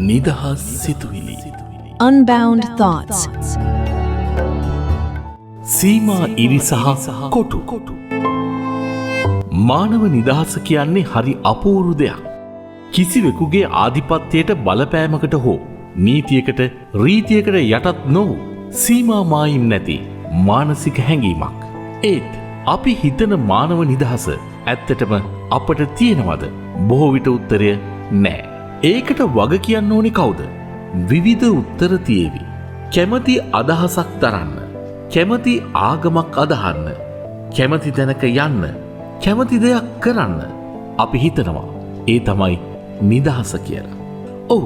නිදහස් සිතුවිලි. Unbound thoughts. සීමා ඉරි සහ කොටු. මානව නිදහස කියන්නේ හරි අපූරු දෙයක්. කිසිවෙකුගේ ආධිපත්‍යයට බලපෑමකට හෝ නීතියකට රීතියකට යටත් නොවූ සීමා මායිම් නැති මානසික හැඟීමක්. ඒත් අපි හිතන මානව නිදහස ඇත්තටම අපට තියෙනවද? බොහෝ විට උත්තරය නෑ. ඒකට වග කියන්න ඕනි කවුද? විවිධ උත්තර තියේවි. කැමති අදහසක් දරන්න, කැමති ආගමක් අදහන්න, කැමති තැනක යන්න, කැමති දෙයක් කරන්න අපි හිතනවා ඒ තමයි නිදහස කියලා. ඔව්,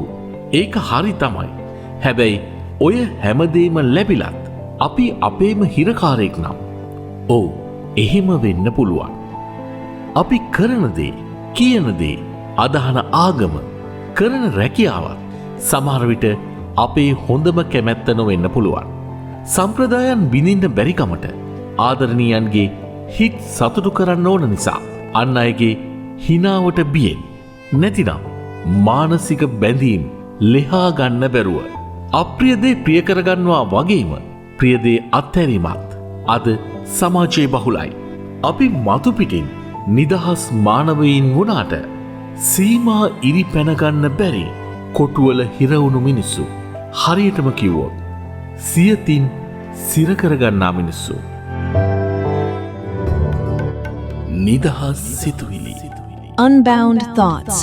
ඒක හරි තමයි. හැබැයි ඔය හැමදේම ලැබිලත් අපි අපේම හිරකාරයෙක් නම්. ඔව්, එහෙම වෙන්න පුළුවන්. අපි කරන දේ, කියන දේ, අදහන ආගම, කරන රැකියාවත් සමහර විට අපේ හොඳම කැමැත්ත නොවෙන්න පුළුවන්. සම්ප්‍රදායන් බිඳින්න බැරිකමට ආදරණීයන්ගේ හිත් සතුටු කරන්න ඕන නිසා අන් අයගේ හිනාවට බියෙන්, නැතිනම් මානසික බැඳීම් ලෙහා ගන්න බැරුව අප්‍රිය දේ ප්‍රිය කරගන්නවා වගේම ප්‍රිය දේ අත්හැරීමත් අද සමාජයේ බහුලයි. අපි මතු පිටින් නිදහස් මානවයින් වුණාට සීමා ඉරි පැනගන්න බැරි කොටුවල හිරවුණු මිනිස්සු, හරියටම කිව්වොත් සියතින් සිරකරගන්නා මිනිස්සු. නිදහස් සිතුවිලි. Unbound thoughts.